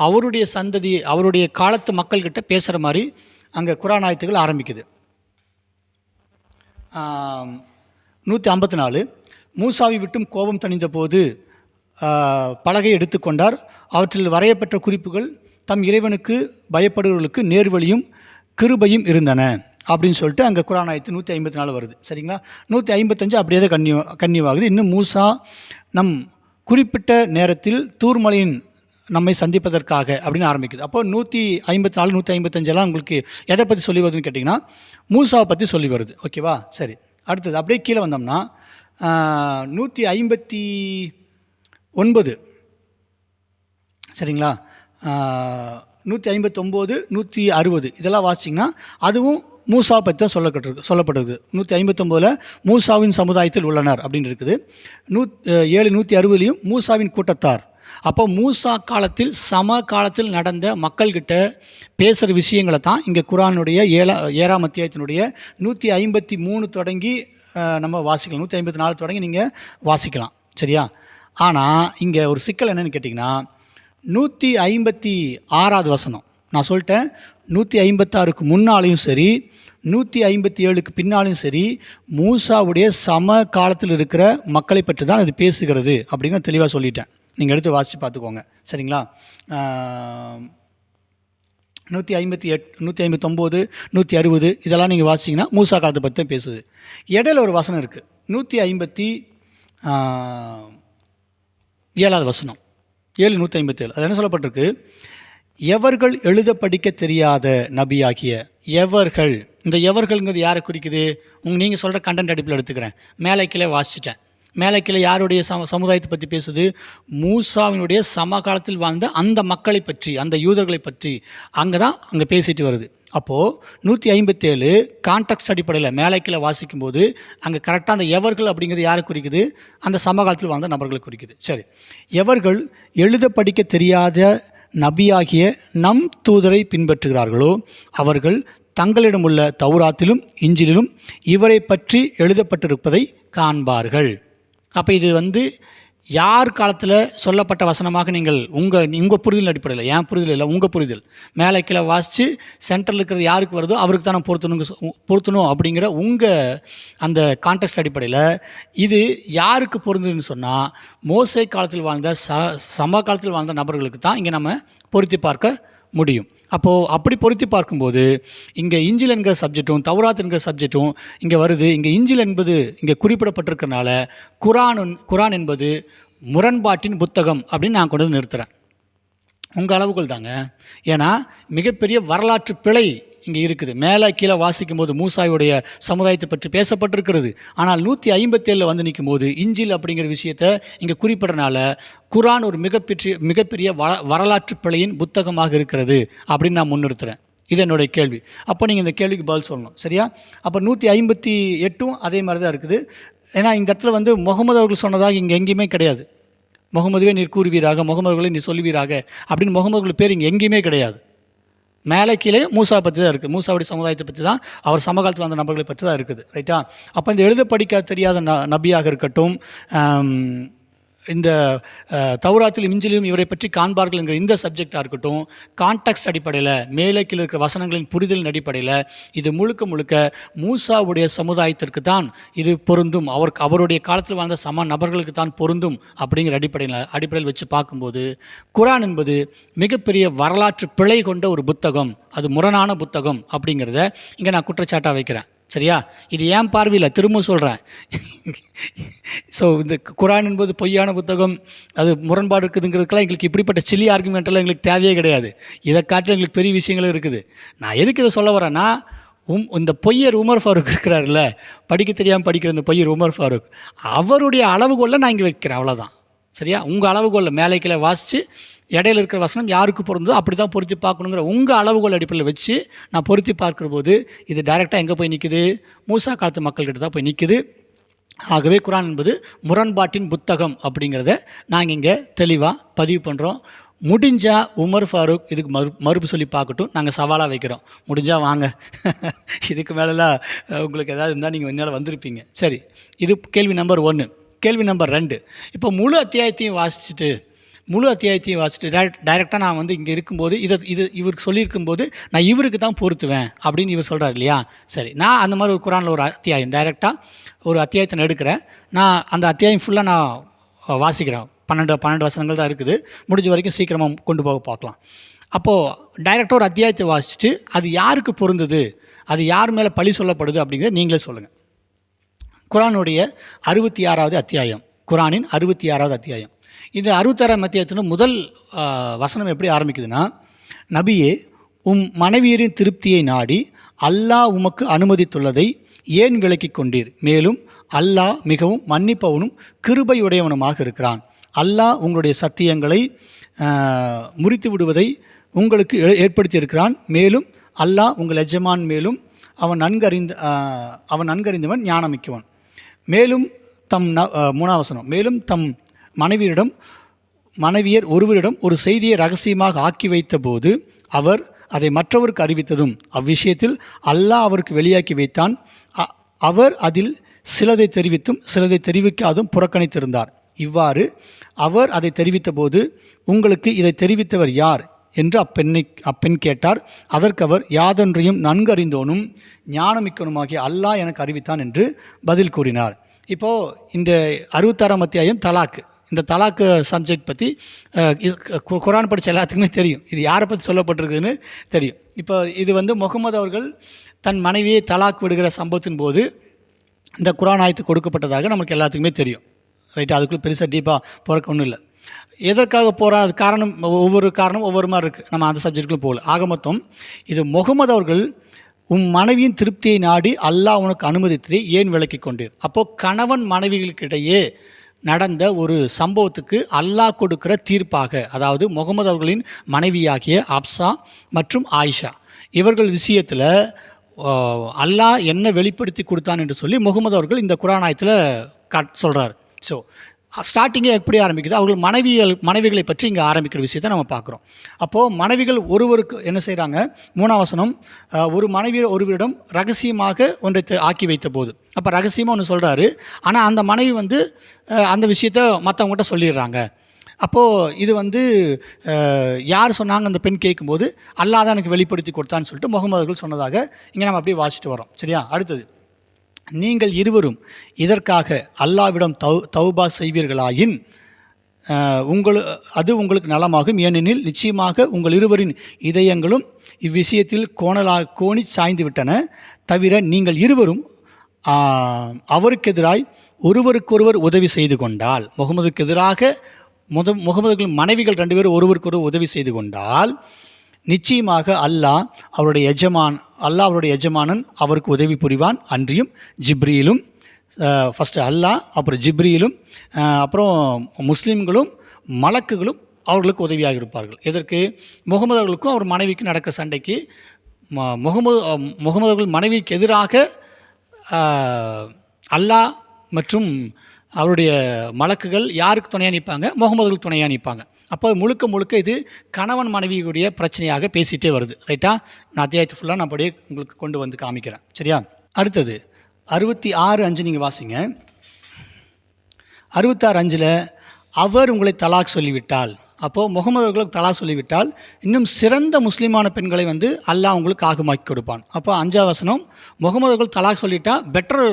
அவருடைய சந்ததி, அவருடைய காலத்து மக்கள்கிட்ட பேசுகிற மாதிரி அங்கே குரான் ஆயத்துகள் ஆரம்பிக்குது. 154, மூசாவை விட்டும் கோபம் தணிந்த போது பலகை எடுத்துக்கொண்டார், அவற்றில் வரையப்பட்ட குறிப்புகள் தம் இறைவனுக்கு பயப்படுவர்களுக்கு நேர்வழியும் கிருபையும் இருந்தன அப்படின்னு சொல்லிட்டு அங்கே குரான் ஆயத்து 154 வருது. சரிங்களா? 155 அப்படியே தான் கன்னிவாகுது. இன்னும் மூசா நம் குறிப்பிட்ட நேரத்தில் தூர்மலையின் நம்மை சந்திப்பதற்காக அப்படின்னு ஆரம்பிக்குது. அப்போ 154, 155 உங்களுக்கு எதை பற்றி சொல்லி வருதுன்னு கேட்டிங்கன்னா மூசாவை பற்றி சொல்லி வருது. ஓகேவா? சரி, அடுத்தது அப்படியே கீழே வந்தோம்னா 159, சரிங்களா, 159, 160 இதெல்லாம் வாசிச்சிங்கன்னா அதுவும் மூசாவை பற்றி தான் சொல்லப்பட்டிருக்கு. 159 மூசாவின் சமுதாயத்தில் உள்ளனர் அப்படின்னு இருக்குது. 160 மூசாவின் கூட்டத்தார். அப்போ மூசா காலத்தில் காலத்தில் நடந்த மக்கள்கிட்ட பேசுகிற விஷயங்களை தான் இங்கே குரானுடைய 7ஆம் அத்தியாயத்தினுடைய 153 தொடங்கி நம்ம வாசிக்கலாம், 154 தொடங்கி நீங்கள் வாசிக்கலாம். சரியா? ஆனால் இங்கே ஒரு சிக்கல் என்னென்னு கேட்டிங்கன்னா 156வது வசனம் நான் சொல்லிட்டேன். 156க்கு முன்னாலையும் சரி 157க்கு பின்னாலையும் சரி மூசாவுடைய காலத்தில் இருக்கிற மக்களை பற்றி தான் அது பேசுகிறது அப்படிங்கிற தெளிவாக சொல்லிட்டேன். நீங்கள் எடுத்து வாசித்து பார்த்துக்கோங்க. சரிங்களா? 158, 159, 160 இதெல்லாம் நீங்கள் வாசிச்சிங்கன்னா மூசா காலத்தை பற்றி தான் பேசுது. இடையில ஒரு வசனம் இருக்குது, 157வது வசனம், 7:157. அது என்ன சொல்லப்பட்டிருக்கு? எவர்கள் எழுத படிக்க தெரியாத நபியாகிய இந்த எவர்கள்ங்கிறது யாரை குறிக்குது? நீங்கள் சொல்கிற கண்டென்ட் அடிப்பில் எடுத்துக்கிறேன், மேலே கீழே வாசிச்சிட்டேன். மேலே கீழே யாருடைய சமுதாயத்தை பற்றி பேசுது? மூசாவினுடைய சமகாலத்தில் வாழ்ந்த அந்த மக்களை பற்றி, அந்த யூதர்களை பற்றி அங்கே பேசிட்டு வருது. அப்போது 157 கான்டெக்ஸ்ட் அடிப்படையில் மேலே கீழே வாசிக்கும்போது அங்கே கரெக்டாக அந்த எவர்கள் அப்படிங்கிறது யாரை குறிக்குது? அந்த சமகாலத்தில் வாழ்ந்த நபர்களை குறிக்குது. சரி, எவர்கள் எழுத படிக்க தெரியாத நபியாகிய நம் தூதரை பின்பற்றுகிறார்களோ அவர்கள் தங்களிடமுள்ள தௌராத்திலும் இஞ்சிலும் இவரை பற்றி எழுதப்பட்டிருப்பதை காண்பார்கள். அப்போ இது யார் காலத்தில் சொல்லப்பட்ட வசனமாக நீங்கள் உங்கள் புரிதல் அடிப்படையில், ஏன் புரிதல் இல்லை, உங்கள் புரிதல், மேலே கீழே வாசித்து சென்ட்ரல் இருக்கிறது யாருக்கு வருதோ அவருக்கு தான் பொருத்தணும் அப்படிங்கிற உங்கள் அந்த கான்டெக்ஸ்ட் அடிப்படையில் இது யாருக்கு பொருந்துன்னு சொன்னால் மோசே காலத்தில் வாழ்ந்த சம காலத்தில் வாழ்ந்த நபர்களுக்கு தான் இங்கே நம்ம பொருத்தி பார்க்க முடியும். அப்போது அப்படி பொருத்தி பார்க்கும்போது இங்கே இஞ்சில் என்கிற சப்ஜெக்டும் தௌராத் என்கிற சப்ஜெக்டும் இங்கே வருது. இங்கே இஞ்சில் என்பது இங்கே குறிப்பிடப்பட்டிருக்கிறனால குரான் என்பது முரண்பாட்டின் புத்தகம் அப்படின்னு நான் கொண்டு வந்து நிறுத்துகிறேன். உங்கள் அளவுகள் தாங்க. ஏன்னா மிகப்பெரிய வரலாற்று பிழை இங்கே இருக்குது. மேலே கீழே வாசிக்கும் போது மூசாவுடைய சமுதாயத்தை பற்றி பேசப்பட்டிருக்கிறது. ஆனால் 157 வந்து நிற்கும் போது இஞ்சில் அப்படிங்கிற விஷயத்தை இங்கே குறிப்பிடறனால குரான் ஒரு மிகப்பெரிய வரலாற்று பிழையின் புத்தகமாக இருக்கிறது அப்படின்னு நான் முன்னிறுத்துகிறேன். இது என்னுடைய கேள்வி. அப்போ நீங்கள் இந்த கேள்விக்கு பதில் சொல்லணும், சரியா? அப்போ 158 அதே மாதிரி தான் இருக்குது. ஏன்னா இந்த இடத்துல முகமது அவர்கள் சொன்னதாக இங்கே எங்கேயுமே கிடையாது. முகமதுவே நீர் கூறுவீராக, முகமதுகளை நீர் சொல்லுவீராக அப்படின்னு முகமதுகள் பேர் இங்கே எங்கேயுமே கிடையாது. மேலே கீழே மூசா பற்றி தான் இருக்குது. மூசாவுடைய சமுதாயத்தை பற்றி தான், அவர் சமகாலத்தில் வந்த நபர்களை பற்றி தான் இருக்குது, ரைட்டா? அப்போ இந்த எழுத படிக்க தெரியாத நபியாக இருக்கட்டும், இந்த தௌராத்திலும் இஞ்சிலும் இவரை பற்றி காண்பார்கள் என்கிற இந்த சப்ஜெக்டாக இருக்கட்டும், கான்டெக்ஸ்ட் அடிப்படையில் மேலே கீழே இருக்கிற வசனங்களின் புரிதலின் அடிப்படையில் இது முழுக்க மூசாவுடைய சமுதாயத்திற்கு தான் இது பொருந்தும், அவருடைய காலத்தில் வாழ்ந்த சம நபர்களுக்கு தான் பொருந்தும் அப்படிங்கிற அடிப்படையில் வச்சு பார்க்கும்போது குரான் என்பது மிகப்பெரிய வரலாற்று பிழை கொண்ட ஒரு புத்தகம், அது முரணான புத்தகம் அப்படிங்கிறத இங்கே நான் குற்றச்சாட்டாக வைக்கிறேன், சரியா? இது ஏன் பார்வையில் திரும்ப சொல்கிறேன். ஸோ இந்த குரான் என்பது பொய்யான புத்தகம், அது முரண்பாடு இருக்குதுங்கிறதுக்கெல்லாம் எங்களுக்கு இப்படிப்பட்ட சில்லி ஆர்குமெண்ட்டெல்லாம் எங்களுக்கு தேவையே கிடையாது. இதை காட்டில் எங்களுக்கு பெரிய விஷயங்களும் இருக்குது. நான் எதுக்கு இதை சொல்ல வரேன்னா, இந்த பொய்யர் உமர் ஃபாரூக் இருக்கிறார்ல, படிக்க தெரியாமல் படிக்கிற இந்த பொய்யர் உமர் ஃபாரூக், அவருடைய அளவுகோலில் நான் இங்கே வைக்கிறேன், அவ்வளோதான், சரியா? உங்கள் அளவுகோலில் மேலே கீழே வாசித்து இடையில இருக்கிற வசனம் யாருக்கு பொருந்தோ அப்படி தான் பொருத்தி பார்க்கணுங்கிற உங்கள் அளவுகோல் அடிப்படையில் வச்சு நான் பொருத்தி பார்க்குற போது இது டைரெக்டாக எங்கே போய் நிற்குது? மூசா காலத்து மக்கள்கிட்ட தான் போய் நிற்குது. ஆகவே குரான் என்பது முரண்பாட்டின் புத்தகம் அப்படிங்கிறத நாங்கள் இங்கே தெளிவாக பதிவு பண்ணுறோம். முடிஞ்சால் உமர் ஃபாரூக் இதுக்கு மறுப்பு சொல்லி பார்க்கட்டும், நாங்கள் சவாலாக வைக்கிறோம். முடிஞ்சால் வாங்க, இதுக்கு மேலெலாம் உங்களுக்கு ஏதாவது இருந்தால் நீங்கள் என்னால் வந்திருப்பீங்க. சரி, இது கேள்வி நம்பர் 1. கேள்வி நம்பர் 2, இப்போ முழு அத்தியாயத்தையும் வாசிச்சுட்டு டைரெக்டாக நான் இங்கே இருக்கும்போது இவருக்கு சொல்லியிருக்கும்போது நான் இவருக்கு தான் பொருத்துவேன் அப்படின்னு இவர் சொல்கிறார் இல்லையா? சரி, நான் அந்த மாதிரி ஒரு குரானில் ஒரு அத்தியாயம் டைரெக்டாக ஒரு அத்தியாயத்தை நான் எடுக்கிறேன். நான் அந்த அத்தியாயம் ஃபுல்லாக நான் வாசிக்கிறேன். 12 வசனங்கள் தான் இருக்குது. முடிஞ்ச வரைக்கும் சீக்கிரமாக கொண்டு போக பார்க்கலாம். அப்போது டைரெக்டாக ஒரு அத்தியாயத்தை வாசிச்சுட்டு அது யாருக்கு பொருந்தது, அது யார் மேலே பழி சொல்லப்படுது அப்படிங்கிறத நீங்களே சொல்லுங்கள். குரானுடைய 66வது அத்தியாயம், குரானின் 66வது அத்தியாயம். இந்த 66ஆம் அத்தியாயத்தின் முதல் வசனம் எப்படி ஆரம்பிக்குதுன்னா, நபியே, மனைவியரின் திருப்தியை நாடி அல்லாஹ் உமக்கு அனுமதித்துள்ளதை ஏன் விலக்கிக் கொண்டீர்? மேலும் அல்லாஹ் மிகவும் மன்னிப்பவனும் கிருபையுடையவனுமாக இருக்கிறான். அல்லாஹ் உங்களுடைய சத்தியங்களை முறித்து விடுவதை உங்களுக்கு ஏற்படுத்தியிருக்கிறான். மேலும் அல்லாஹ் உங்கள் எஜமான் மேலும் அவன் நன்கறிந்தவன் ஞானமிக்கவன். மேலும் 3ஆம் வசனம், மேலும் தம் மனைவியர் ஒருவரிடம் ஒரு செய்தியை ரகசியமாக ஆக்கி வைத்த போது அவர் அதை மற்றவருக்கு அறிவித்ததும் அவ்விஷயத்தில் அல்லாஹ் அவருக்கு வெளியாக்கி வைத்தான். அவர் அதில் சிலதை தெரிவித்தும் சிலதை தெரிவிக்காதும் புறக்கணித்திருந்தார். இவ்வாறு அவர் அதை தெரிவித்த போது உங்களுக்கு இதை தெரிவித்தவர் யார் என்று அப்பெண் கேட்டார். அதற்கு அவர், யாதொன்றையும் நன்கறிந்தோனும் ஞானமிக்கனுமாகிய அல்லாஹ் எனக்கு அறிவித்தான் என்று பதில் கூறினார். இப்போது இந்த 66ஆம் அத்தியாயம் தலாக்கு. இந்த தலாக்கு சப்ஜெக்ட் பற்றி குரான் படித்த எல்லாத்துக்குமே தெரியும். இது யாரை பற்றி சொல்லப்பட்டிருக்குதுன்னு தெரியும். இப்போ இது முகமது அவர்கள் தன் மனைவியை தலாக் விடுகிற சம்பவத்தின் போது இந்த குரான் ஆயத்து கொடுக்கப்பட்டதாக நமக்கு எல்லாத்துக்குமே தெரியும், ரைட்டு? அதுக்குள்ளே பெருசாக டீப்பாக போகிறக்கு ஒன்றும் இல்லை. எதற்காக போகிறோம், அது ஒவ்வொரு காரணம் ஒவ்வொரு மாதிரி இருக்குது. நம்ம அந்த சப்ஜெக்டுக்குள்ளே போகல. ஆக மொத்தம் இது முகமது அவர்கள் மனைவியின் திருப்தியை நாடி அல்லாஹ் உனக்கு அனுமதித்ததை ஏன் விலக்கிக் கொண்டீர்? அப்போது கணவன் மனைவிகளுக்கிடையே நடந்த ஒரு சம்பவத்துக்கு அல்லாஹ் கொடுக்கிற தீர்ப்பாக, அதாவது முகமது அவர்களின் மனைவியாகிய ஹப்ஸா மற்றும் ஆயிஷா இவர்கள் விஷயத்தில் அல்லாஹ் என்ன வெளிப்படுத்தி கொடுத்தான் என்று சொல்லி முகமது அவர்கள் இந்த குர்ஆன் ஆயத்தில் சொல்கிறார். ஸோ ஸ்டார்டிங்கே எப்படி ஆரம்பிக்குது? அவர்கள் மனைவிகளை பற்றி இங்கே ஆரம்பிக்கிற விஷயத்தை நம்ம பார்க்குறோம். அப்போது மனைவிகள் ஒருவருக்கு என்ன செய்கிறாங்க? 3ஆம் வசனம், ஒரு மனைவி ஒருவரிடம் ரகசியமாக ஒன்றை ஆக்கி வைத்த போது, அப்போ ரகசியமாக ஒன்று சொல்கிறாரு. ஆனால் அந்த மனைவி அந்த விஷயத்தை மற்றவங்ககிட்ட சொல்லிடுறாங்க. அப்போது இது யார் சொன்னாங்க? அந்த பெண் கேட்கும்போது அல்லாஹ் தான் எனக்கு வெளிப்படுத்தி கொடுத்தான்னு சொல்லிட்டு முகமது அவர்கள் சொன்னதாக இங்கே நம்ம அப்படியே வாசிட்டு வரோம். சரியா? அடுத்தது, நீங்கள் இருவரும் இதற்காக அல்லாஹ்விடம் தௌபா செய்வீர்களாயின் அது உங்களுக்கு நலமாகும். ஏனெனில் நிச்சயமாக உங்கள் இருவரின் இதயங்களும் இவ்விஷயத்தில் கோணி சாய்ந்து விட்டன. தவிர நீங்கள் இருவரும் அவருக்கு எதிராய் ஒருவருக்கொருவர் உதவி செய்து கொண்டால், முகமதுக்கு எதிராக முகமதுகளின் மனைவிகள் 2 பேரும் ஒருவருக்கொருவர் உதவி செய்து கொண்டால் நிச்சயமாக அல்லாஹ் அவருடைய எஜமானன் அவருக்கு உதவி புரிவான். அன்றியும் ஜிப்ரீலும், ஃபஸ்ட்டு அல்லாஹ், அப்புறம் ஜிப்ரீலும், அப்புறம் முஸ்லீம்களும் மலக்குகளும் அவர்களுக்கு உதவியாக இருப்பார்கள். எதற்கு? முகமது அவர்களுக்கும் அவர் மனைவிக்கு நடக்க சண்டைக்கு முகமது அவர்கள் மனைவிக்கு எதிராக அல்லாஹ் மற்றும் அவருடைய மலக்குகள் யாருக்கு துணையாக நிற்பாங்க? முகமதுகளுக்கு துணையாக நிற்பாங்க. அப்போ முழுக்க இது கணவன் மனைவியுடைய பிரச்சனையாக பேசிகிட்டே வருது. ரைட்டா? நான் அத்தியாயத்தை ஃபுல்லாக நான் அப்படியே உங்களுக்கு கொண்டு வந்து காமிக்கிறேன். சரியா? அடுத்தது 66:5 நீங்கள் வாசிங்க. 66:5 அவர் உங்களை தலாக் சொல்லிவிட்டால், அப்போது முகமது அவர்களுக்கு தலாக் சொல்லிவிட்டால் இன்னும் சிறந்த முஸ்லீமான பெண்களை அல்லாஹ் உங்களுக்கு ஆகுமாக்கி கொடுப்பான். அப்போ 5ஆம் வசனம், முகமது அவர்கள் தலாக் சொல்லிட்டால் பெட்டர்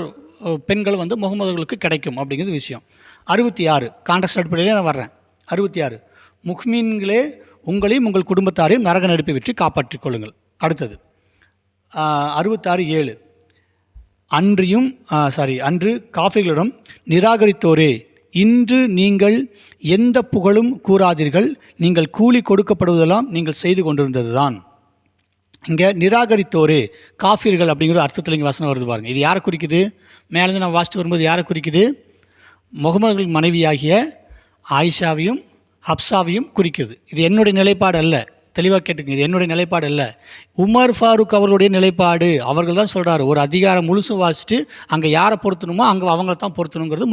பெண்கள் முகமதுகளுக்கு கிடைக்கும் அப்படிங்கிறது விஷயம். 66 கான்டெக்ஸ்ட் அடிப்படையிலே நான் வர்றேன். 66, முஹ்மீன்களே, உங்களையும் உங்கள் குடும்பத்தாரையும் நரக நெருப்பை விட்டு காப்பாற்றிக் கொள்ளுங்கள். அடுத்தது 66:7, அன்று காஃபிர்களிடம் நிராகரித்தோரே, இன்று நீங்கள் எந்த புகழும் கூறாதீர்கள், நீங்கள் கூலி கொடுக்கப்படுவதெல்லாம் நீங்கள் செய்து கொண்டிருந்தது தான். இங்கே நிராகரித்தோரே, காஃபிர்கள் அப்படிங்கிற அர்த்தத்தில் இங்கே வசனம் வருது பாருங்கள். இது யாரை குறிக்குது? மேலேருந்து நான் வாசிட்டு வரும்போது யாரை குறிக்குது? முகமது மனைவியாகிய ஆயிஷாவையும் ஹப்ஸாவையும் குறிக்குது. இது என்னுடைய நிலைப்பாடு அல்ல, தெளிவாக கேட்டுங்க. இது என்னுடைய நிலைப்பாடு அல்ல, உமர் ஃபாரூக் அவர்களுடைய நிலைப்பாடு. அவர்கள் தான் சொல்கிறாரு, ஒரு அதிகாரம் முழுசும் வாசிட்டு அங்கே யாரை பொருத்தணுமோ அங்கே அவங்கள தான் பொருத்தணுங்கிறது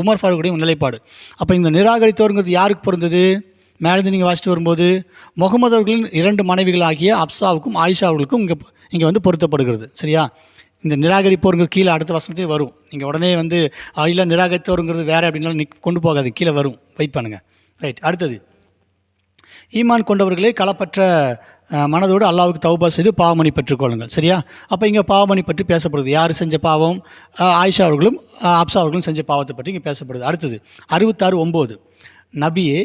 உமர் ஃபாரூக்குடைய நிலைப்பாடு. அப்போ இந்த நிராகரித்தோருங்கிறது யாருக்கு பொருந்தது? மேலேருந்து நீங்கள் வாசிட்டு வரும்போது முகமது அவர்களின் 2 மனைவிகளாகிய ஹப்ஸாவுக்கும் ஆயிஷா அவர்களுக்கும் இங்கே பொருத்தப்படுகிறது. சரியா? இந்த நிராகரிப்போருங்கிறது கீழே அடுத்த வசனத்தையும் வரும். நீங்கள் உடனே இல்லை நிராகரித்தோருங்கிறது வேறு அப்படின்னாலும் கொண்டு போகாது, கீழே வரும், வெயிட் பண்ணுங்கள். ரைட். அடுத்தது, ஈமான் கொண்டவர்களே, களப்பற்ற மனதோடு அல்லாஹ்வுக்கு தௌபா செய்து பாவமணி பெற்றுக்கொள்ளுங்கள். சரியா? அப்போ இங்கே பாவமணி பற்றி பேசப்படுது. யார் செஞ்ச பாவம்? ஆயிஷா அவர்களும் ஹப்ஸா அவர்களும் செஞ்ச பாவத்தை பற்றி இங்கே பேசப்படுது. அடுத்தது 66:9, நபியே,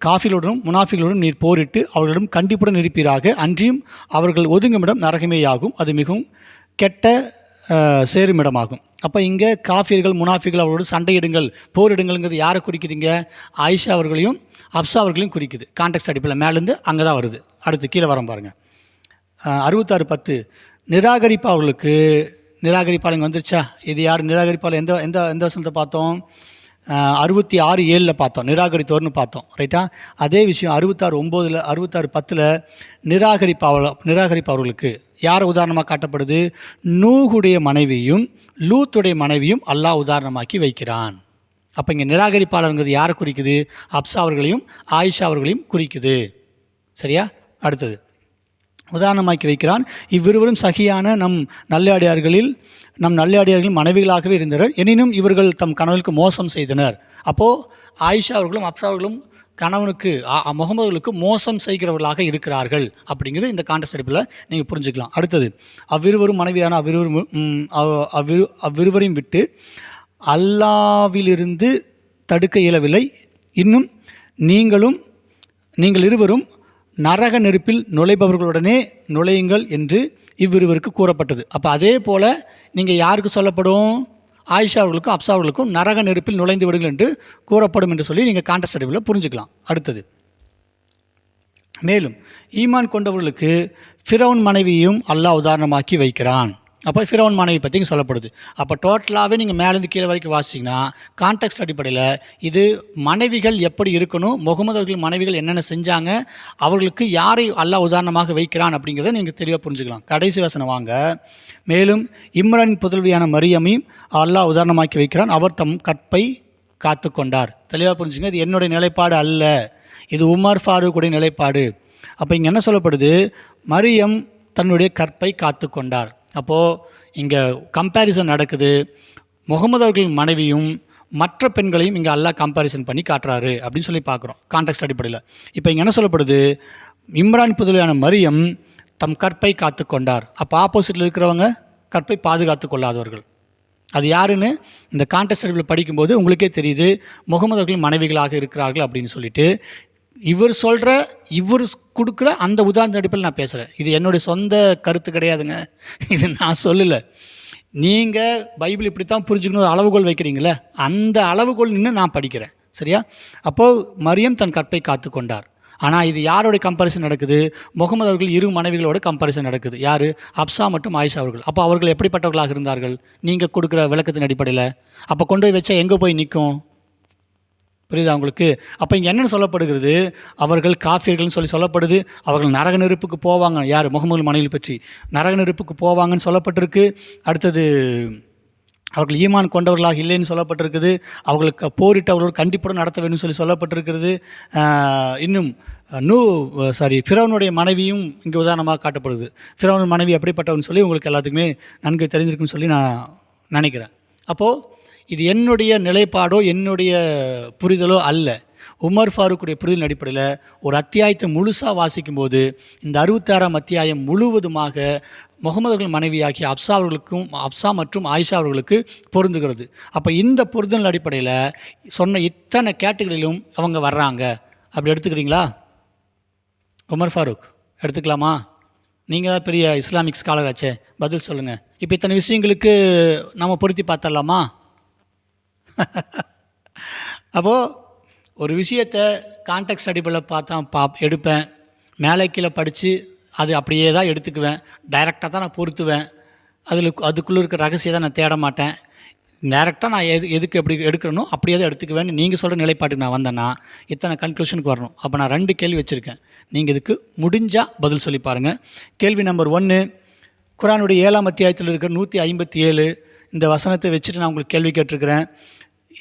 காஃபிலுடனும் முனாஃபிகளுடன் நீர் போரிட்டு அவர்களிடம் கண்டிப்புடன் இருப்பீராக. அன்றியும் அவர்கள் ஒதுங்குமிடம் நரகமேயாகும், அது மிகவும் கெட்ட சேருமிடமாகும். அப்போ இங்கே காஃபிர்கள் முனாஃபிகள் அவர்களோடு சண்டையிடுங்கள், போரிடுங்கள்ங்கிறது யாரை குறிக்குதுங்க? ஆயிஷா அவர்களையும் ஹப்ஸா அவர்களையும் குறிக்குது. கான்டெக்ஸ்ட் அடிப்பில் மேலேருந்து அங்கே தான் வருது. அடுத்து கீழே வரோம் பாருங்கள். 66:10, நிராகரிப்பாளங்க வந்துருச்சா? இது யார் நிராகரிப்பாளர்? எந்த வசனத்தை பார்த்தோம்? 66:7 பார்த்தோம், நிராகரித்தோர்னு பார்த்தோம். ரைட்டா? அதே விஷயம் 66:9, 66:10 நிராகரிப்பவர்களுக்கு யார் உதாரணமாக காட்டப்படுது? நூஹுடைய மனைவியும் லூத்துடைய மனைவியும் அல்லாஹ் உதாரணமாக்கி வைக்கிறான். அப்போ இங்கே நிராகரிப்பாளருங்கிறது யாரை குறிக்குது? ஹப்ஸா அவர்களையும் ஆயிஷா அவர்களையும் குறிக்குது. சரியா? அடுத்தது உதாரணமாக்கி வைக்கிறான். இவ்விருவரும் சகியான நம் நல்லடியார்களின் மனைவிகளாகவே இருந்தனர். எனினும் இவர்கள் தம் கணவனுக்கு மோசம் செய்தனர். அப்போது ஆயிஷா அவர்களும் ஹப்ஸா அவர்களும் கணவனுக்கு முகமதுகளுக்கு மோசம் செய்கிறவர்களாக இருக்கிறார்கள் அப்படிங்கிறது இந்த கான்டெக்ஸ்ட் அடிப்பில் நீங்கள் புரிஞ்சுக்கலாம். அடுத்தது, அவ்விருவரும் மனைவியான அவ்விருவரையும் விட்டு அல்லாவிலிருந்து தடுக்க இயலவில்லை. இன்னும் நீங்கள் இருவரும் நரக நெருப்பில் நுழைபவர்களுடனே நுழையுங்கள் என்று இவ்விருவருக்கு கூறப்பட்டது. அப்போ அதே போல் நீங்கள் யாருக்கு சொல்லப்படும்? ஆயிஷா அவர்களுக்கும் ஹப்ஸா அவர்களுக்கும் நரக நெருப்பில் நுழைந்து விடுங்கள் என்று கூறப்படும் என்று சொல்லி நீங்கள் கான்டெக்ஸ்ட் அடிப்பில் புரிஞ்சுக்கலாம். அடுத்தது மேலும் ஈமான் கொண்டவர்களுக்கு ஃபிரௌன் மனைவியும் அல்லாஹ் உதாரணமாக்கி வைக்கிறான். அப்போ ஃபிரௌன் மனைவி பற்றி சொல்லப்படுது. அப்போ டோட்டலாகவே நீங்கள் மேலேருந்து கீழே வரைக்கும் வாசிச்சிங்கன்னா கான்டெக்ஸ்ட் அடிப்படையில் இது மனைவிகள் எப்படி இருக்கணும், முகமது அவர்கள் மனைவிகள் என்னென்ன செஞ்சாங்க, அவர்களுக்கு யாரை அல்லாஹ் உதாரணமாக வைக்கிறான் அப்படிங்கிறத நீங்கள் தெளிவாக புரிஞ்சுக்கலாம். கடைசி வசனம் வாங்க. மேலும் இம்ரான் புதல்வியான மரியமையும் அல்லாஹ் உதாரணமாக்கி வைக்கிறான், அவர் தம் கற்பை காத்து கொண்டார். தெளிவாக புரிஞ்சுங்க, இது என்னுடைய நிலைப்பாடு அல்ல, இது உமர் ஃபாரூக்குடைய நிலைப்பாடு. அப்போ இங்கே என்ன சொல்லப்படுது, மரியம் தன்னுடைய கற்பை காத்து கொண்டார். அப்போது இங்கே கம்பேரிசன் நடக்குது. முகமது அவர்கள் மனைவியும் மற்ற பெண்களையும் இங்கே அல்லாஹ் கம்பேரிசன் பண்ணி காட்டுறாரு அப்படின்னு சொல்லி பார்க்குறோம் கான்டெக்ஸ்ட் அடிப்படையில். இப்போ இங்கே என்ன சொல்லப்படுது, இம்ரான் புதல்வியான மரியம் தம் கற்பை காத்து கொண்டார். அப்போ ஆப்போசிட்டில் இருக்கிறவங்க கற்பை பாதுகாத்து கொள்ளாதவர்கள். அது யாருன்னு இந்த கான்டெக்ஸ்ட் அடிப்படையில் படிக்கும்போது உங்களுக்கே தெரியுது, முகமது அவர்கள் மனைவிகளாக இருக்கிறார்கள் அப்படின்னு சொல்லிட்டு இவர் கொடுக்குற அந்த உதாரண அடிப்படையில் நான் பேசுகிறேன். இது என்னுடைய சொந்த கருத்து கிடையாதுங்க, இது நான் சொல்லலை. நீங்கள் பைபிள் இப்படி தான் புரிஞ்சுக்கணும் ஒரு அளவுகோல் வைக்கிறீங்களே, அந்த அளவுகோல் நின்று நான் படிக்கிறேன். சரியா? அப்போது மரியம் தன் கற்பை காத்து கொண்டார். ஆனால் இது யாரோட கம்பேரிசன் நடக்குது, முகமது அவர்கள் இரு மனைவிகளோட கம்பேரிசன் நடக்குது. யார்? ஹப்ஸா மற்றும் ஆயிஷா அவர்கள். அப்போ அவர்கள் எப்படிப்பட்டவர்களாக இருந்தார்கள் நீங்கள் கொடுக்குற விளக்கத்தின் அடிப்படையில்? அப்போ கொண்டு போய் வச்சா எங்கே போய் நிற்கும்? புரியுதா உங்களுக்கு? அப்போ இங்கே என்னென்னு சொல்லப்படுகிறது, அவர்கள் காஃபியர்கள்னு சொல்லப்படுது. அவர்கள் நரக நெருப்புக்கு போவாங்க. யார்? முகமது மனைவி பற்றி நரக நெருப்புக்கு போவாங்கன்னு சொல்லப்பட்டிருக்கு. அடுத்தது அவர்கள் ஈமான் கொண்டவர்களாக இல்லைன்னு சொல்லப்பட்டிருக்குது. அவர்களுக்கு போரிட்டு அவர்களோடு கண்டிப்புடன் நடத்த வேண்டும் சொல்லப்பட்டிருக்கிறது. இன்னும் ஃபிரௌனுடைய மனைவியும் இங்கே உதாரணமாக காட்டப்படுது. ஃபிரௌன் மனைவி எப்படிப்பட்டவன்னு சொல்லி உங்களுக்கு எல்லாத்துக்குமே நன்கு தெரிஞ்சிருக்குன்னு சொல்லி நான் நினைக்கிறேன். அப்போது இது என்னுடைய நிலைப்பாடோ என்னுடைய புரிதலோ அல்ல. உமர் ஃபாரூக்குடைய புரிதலின் அடிப்படையில் ஒரு அத்தியாயத்தை முழுசாக வாசிக்கும்போது இந்த 66ஆம் அத்தியாயம் முழுவதுமாக முகமது மனைவியாகிய அப்சா மற்றும் ஆயிஷா அவர்களுக்கு பொருந்துகிறது. அப்போ இந்த பொருந்தல் அடிப்படையில் சொன்ன இத்தனை கேட்டகரியிலும் அவங்க வர்றாங்க. அப்படி எடுத்துக்கிறீங்களா? உமர் ஃபாரூக் எடுத்துக்கலாமா? நீங்கள் தான் பெரிய இஸ்லாமிக் ஸ்காலர் ஆச்சே, பதில் சொல்லுங்கள். இப்போ இத்தனை விஷயங்களுக்கு நம்ம பொருத்தி பார்த்தரலாமா? அப்போது ஒரு விஷயத்தை கான்டெக்ஸ்ட் அடிப்படையில் பார்த்தா எடுப்பேன், மேலே கீழே படித்து அது அப்படியே தான் எடுத்துக்குவேன். டைரெக்டாக தான் நான் பொருத்துவேன். அதுக்குள்ளே இருக்கிற ரகசியம் தான் நான் தேட மாட்டேன். டேரெக்டாக நான் எதுக்கு எப்படி எடுக்கிறனோ அப்படியே தான் எடுத்துக்குவேன்னு நீங்கள் சொல்கிற நிலைப்பாட்டுக்கு நான் வந்தேன்னா இத்தனை கன்க்ளூஷனுக்கு வரணும். அப்போ நான் 2 கேள்வி வச்சுருக்கேன். நீங்கள் இதுக்கு முடிஞ்சால் பதில் சொல்லி பாருங்கள். கேள்வி நம்பர் 1, குர்ஆனுடைய 7ஆம் அத்தியாயத்தில் இருக்கிற 157 இந்த வசனத்தை வச்சுட்டு நான் உங்களுக்கு கேள்வி கேட்டிருக்கிறேன்.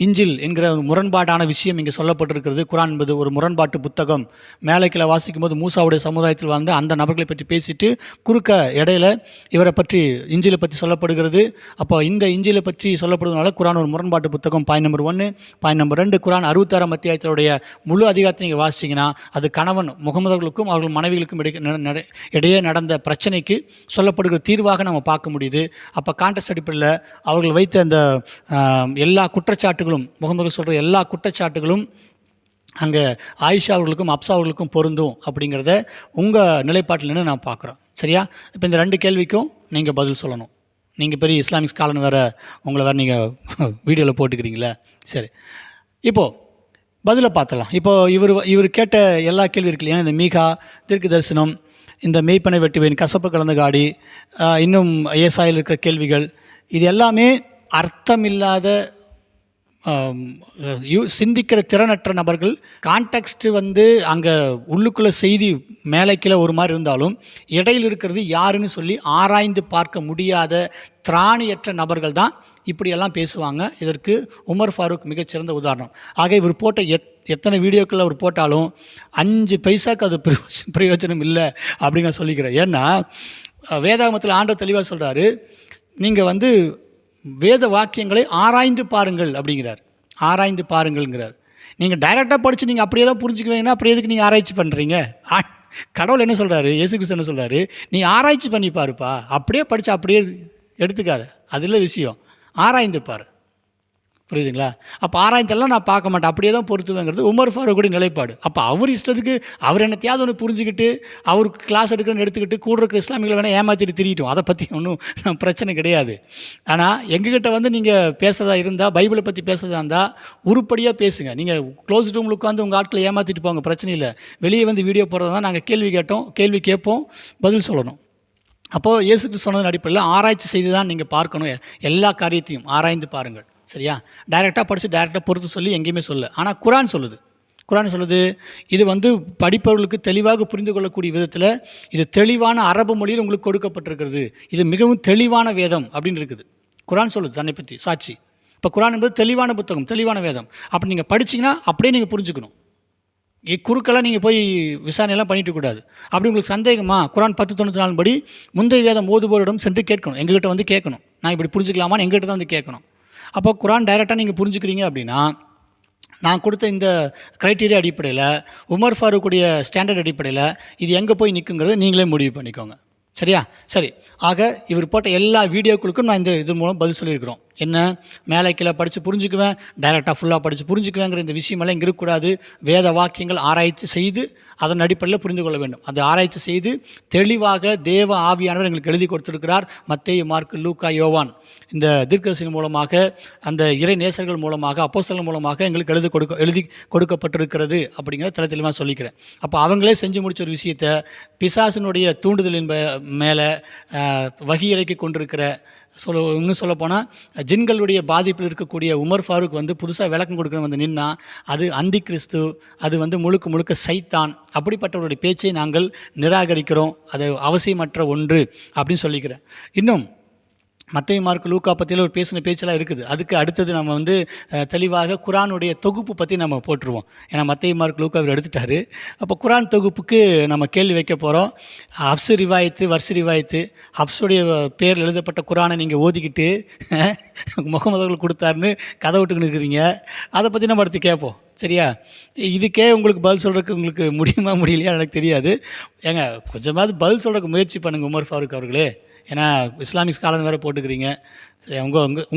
இஞ்சில் என்கிற ஒரு முரண்பாடான விஷயம் இங்கே சொல்லப்பட்டிருக்கிறது. குர்ஆன் என்பது ஒரு முரண்பாட்டு புத்தகம். மேலே கீழே வாசிக்கும் போது மூசாவுடைய சமுதாயத்தில் வந்து அந்த நபர்களை பற்றி பேசிட்டு குறுக்க இடையில இவரை பற்றி இஞ்சிலை பற்றி சொல்லப்படுகிறது. அப்போ இந்த இஞ்சிலை பற்றி சொல்லப்படுவதனால குர்ஆன் ஒரு முரண்பாட்டு புத்தகம். Point number 1. பாயிண்ட் நம்பர் 2, குர்ஆன் 66ஆம் அத்தியாயத்தினுடைய முழு அதிகாரத்தை நீங்கள் வாசிச்சிங்கன்னா அது கணவன் முகமதுகளுக்கும் அவர்கள் மனைவிகளுக்கும் இடையே நடந்த பிரச்சனைக்கு சொல்லப்படுகிற தீர்வாக நம்ம பார்க்க முடியுது. அப்போ கான்டெக்ஸ்ட் அடிப்படையில் அவர்கள் வைத்த அந்த எல்லா குற்றச்சாட்டு முகமது சொல்கிற எல்லா குற்றச்சாட்டுகளும் அங்கே ஆயிஷா அவர்களுக்கும் அப்சா அவர்களுக்கும் பொருந்தும் அப்படிங்கிறத உங்கள் நிலைப்பாட்டில் நான் பார்க்குறோம். சரியா? இப்போ இந்த 2 கேள்விக்கும் நீங்கள் பதில் சொல்லணும். நீங்கள் பெரிய இஸ்லாமிக் ஸ்காலர்னு வேறு உங்களை வேறு நீங்கள் வீடியோவில் போட்டுக்கிறீங்களே. சரி, இப்போது பதிலை பார்த்தலாம். இப்போது இவர் கேட்ட எல்லா கேள்வி இருக்கு இல்லையா, இந்த மீகா, தீர்க்க தரிசனம், இந்த மெய்ப்பனை வெட்டுவேன், கசப்பு கலந்த காடி, இன்னும் ஏசாயில் இருக்கிற கேள்விகள், இது எல்லாமே அர்த்தமில்லாத சிந்திக்கிற திறனற்ற நபர்கள். கான்டெக்ஸ்ட் வந்து அங்கே உள்ளுக்குள்ளே செய்தி மேலே கீழே ஒரு மாதிரி இருந்தாலும் இடையில் இருக்கிறது யாருன்னு சொல்லி ஆராய்ந்து பார்க்க முடியாத திராணியற்ற நபர்கள் தான் இப்படியெல்லாம் பேசுவாங்க. இதற்கு உமர் ஃபாரூக் மிகச்சிறந்த உதாரணம். ஆக இவர் போட்ட எத்தனை வீடியோக்களில் அவர் போட்டாலும் 5 பைசாக்கு அது பிரயோஜனம் இல்லை அப்படின்னு நான் சொல்லிக்கிறேன். ஏன்னா வேதாகமத்தில் ஆண்டவர் தெளிவாக சொல்கிறாரு, நீங்கள் வந்து வேத வாக்கியங்களை ஆராய்ந்து பாருங்கள் அப்படிங்கிறார். ஆராய்ந்து பாருங்கள்ங்கிறார். நீங்கள் டைரெக்டாக படித்து நீங்கள் அப்படியே தான் புரிஞ்சுக்குவீங்கன்னா அப்புறம் எதுக்கு நீங்கள் ஆராய்ச்சி பண்ணுறீங்க? கடவுள் என்ன சொல்கிறாரு, இயேசு கிறிஸ்து என்ன சொல்கிறாரு, நீ ஆராய்ச்சி பண்ணி பாருப்பா, அப்படியே படித்து அப்படியே எடுத்துக்காத, அதில் விஷயம் ஆராய்ந்து பாரு. புரியுதுங்களா? அப்போ ஆராய்ந்தெல்லாம் நான் பார்க்க மாட்டேன், அப்படியே தான் பொருத்துவேங்கிறது உமர் ஃபாரூக்குடைய நிலைப்பாடு. அப்போ அவர் இஷ்டத்துக்கு அவர் என்னத்தையாவது ஒன்று புரிஞ்சுக்கிட்டு, அவருக்கு கிளாஸ் எடுக்கிறன்னு எடுத்துக்கிட்டு, கூட இருக்கிற இஸ்லாமிகளை வேணால் ஏமாற்றிட்டு திரியட்டும், அதை பற்றி ஒன்றும் பிரச்சனை கிடையாது. ஆனால் எங்ககிட்ட வந்து நீங்கள் பேசுகிறதா இருந்தால், பைபிளை பற்றி பேசுகிறதா இருந்தால் உருப்படியாக பேசுங்க. நீங்கள் க்ளோஸ் ரூமில் உட்காந்து உங்கள் ஆட்களை ஏமாற்றிட்டு போங்க, பிரச்சனை இல்லை. வெளியே வந்து வீடியோ போடுறதா நாங்கள் கேள்வி கேட்போம், பதில் சொல்லணும். அப்போது இயேசு கிறிஸ்து சொன்னதன் அடிப்படையில் ஆராய்ச்சி செய்து தான் நீங்கள் பார்க்கணும். எல்லா காரியத்தையும் ஆராய்ந்து பாருங்கள், சரியா? டைரெக்டாக படித்து டைரெக்டாக பொறுத்து சொல்லி எங்கேயுமே சொல்ல. ஆனால் குரான் சொல்லுது இது வந்து படிப்பவர்களுக்கு தெளிவாக புரிந்து கொள்ளக்கூடிய விதத்தில் இது தெளிவான அரபு மொழியில் உங்களுக்கு கொடுக்கப்பட்டிருக்கிறது, இது மிகவும் தெளிவான வேதம் அப்படின்னு இருக்குது. குரான் சொல்லுது தன்னை பற்றி சாட்சி. இப்போ குரான் என்பது தெளிவான புத்தகம், தெளிவான வேதம். அப்படி நீங்கள் படிச்சிங்கன்னா அப்படியே நீங்கள் புரிஞ்சுக்கணும். குறுக்கெல்லாம் நீங்கள் போய் விசாரணையெல்லாம் பண்ணிட்டு கூடாது. அப்படி உங்களுக்கு சந்தேகமா, குரான் 10:94 படி முந்தைய வேதம் ஓதுபவரிடம் சென்று கேட்கணும், எங்ககிட்ட வந்து கேட்கணும். நான் இப்படி புரிஞ்சுக்கலாமான்னு எங்ககிட்ட தான் வந்து கேட்கணும். அப்போ குரான் டைரெக்டாக நீங்கள் புரிஞ்சுக்கிறீங்க அப்படின்னா, நான் கொடுத்த இந்த க்ரைட்டீரியா அடிப்படையில், உமர் ஃபாரூக்குடைய ஸ்டாண்டர்ட் அடிப்படையில் இது எங்கே போய் நிற்குங்கிறத நீங்களே முடிவு பண்ணிக்கோங்க, சரியா? சரி. ஆக இவர் போட்ட எல்லா வீடியோக்களுக்கும் நான் இது மூலம் பதில் சொல்லியிருக்கிறோம். என்ன, மேலே கீழே படித்து புரிஞ்சுக்குவேன், டைரெக்டாக ஃபுல்லாக படித்து புரிஞ்சுக்குவேங்கிற இந்த விஷயமெல்லாம் இங்கே இருக்கக்கூடாது. வேத வாக்கியங்கள் ஆராய்ச்சி செய்து அதன் அடிப்படையில் புரிந்து கொள்ள வேண்டும். அதை ஆராய்ச்சி செய்து தெளிவாக தேவ ஆவியானவர் எங்களுக்கு எழுதி கொடுத்துருக்கிறார். மத்தேயு, மார்க்கு, லூக்கா, யோவான் இந்த தீர்க்கதரிசிகள் மூலமாக, அந்த இறை நேசர்கள் மூலமாக, அப்போஸ்தலர்கள் மூலமாக எங்களுக்கு எழுதி கொடுக்கப்பட்டிருக்கிறது அப்படிங்கிறத தெளிவாக சொல்லிக்கிறேன். அப்போ அவங்களே செஞ்சு முடிச்ச ஒரு விஷயத்தை பிசாசினுடைய தூண்டுதலின் மேலே வகி இறக்கி கொண்டிருக்கிற இன்னும் சொல்லப்போனால் ஜின்களுடைய பாதிப்பில் இருக்கக்கூடிய உமர் ஃபாரூக் வந்து புதுசாக விளக்கம் கொடுக்கணும் வந்து நின்னா, அது அந்தி கிறிஸ்து, அது வந்து முழுக்க சைத்தான். அப்படிப்பட்டவருடைய பேச்சை நாங்கள் நிராகரிக்கிறோம், அது அவசியமற்ற ஒன்று அப்படின்னு சொல்லிக்கிறேன். இன்னும் மத்தேயு, மார்க்கு, லூக்கா பற்றியில் ஒரு பேசின பேச்செல்லாம் இருக்குது. அதுக்கு அடுத்தது நம்ம வந்து தெளிவாக குரானுடைய தொகுப்பு பற்றி நம்ம போட்டுருவோம். ஏன்னா மத்தேயு, மார்க்கு, லூக்கா அவர் எடுத்துட்டார். அப்போ குரான் தொகுப்புக்கு நம்ம கேள்வி வைக்க போகிறோம். ஹப்ஸ் ரிவாயத்து, வர்ஷ ரிவாயத்து, ஹப்ஸுடைய பேரில் எழுதப்பட்ட குரானை நீங்கள் ஓதிக்கிட்டு முகமது அவர்கள் கொடுத்தாருன்னு கதை விட்டுக்கின்னு இருக்கிறீங்க. அதை பற்றி நம்ம அடுத்து கேட்போம், சரியா? இதுக்கே உங்களுக்கு பதில் சொல்கிறதுக்கு உங்களுக்கு முடியலையா எனக்கு தெரியாது. ஏங்க கொஞ்சமாவது பதில் சொல்கிறதுக்கு முயற்சி பண்ணுங்கள் உமர் ஃபாரூக் அவர்களே. ஏன்னா இஸ்லாமிக் ஸ்காலர் வேறு போட்டுக்கிறீங்க. சரி,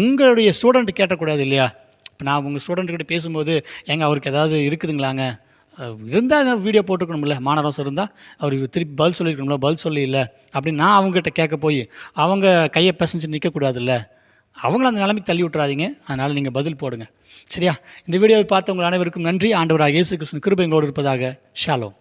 உங்களுடைய ஸ்டூடெண்ட் கேட்டக்கூடாது இல்லையா? இப்போ நான் உங்கள் ஸ்டூடெண்ட்டுக்கிட்ட பேசும்போது, ஏங்க அவருக்கு ஏதாவது இருக்குதுங்களாங்க, இருந்தால் வீடியோ போட்டுக்கணும்ல, மானரசம் இருந்தால் அவர் திருப்பி பதில் சொல்லியிருக்கணும்ல, பதில் சொல்லி இல்லை அப்படின்னு நான் அவங்ககிட்ட கேட்க போய் அவங்க கையை பிசைஞ்சு நிற்கக்கூடாதுல்ல. அவங்கள அந்த நிலைமைக்கு தள்ளி விட்டுறாதீங்க. அதனால் நீங்கள் பதில் போடுங்க, சரியா? இந்த வீடியோவை பார்த்தவங்கள் அனைவருக்கும் நன்றி. ஆண்டவராக இயேசு கிறிஸ்துவின் கிருபை எங்களோடு இருப்பதாக. ஷாலோம்.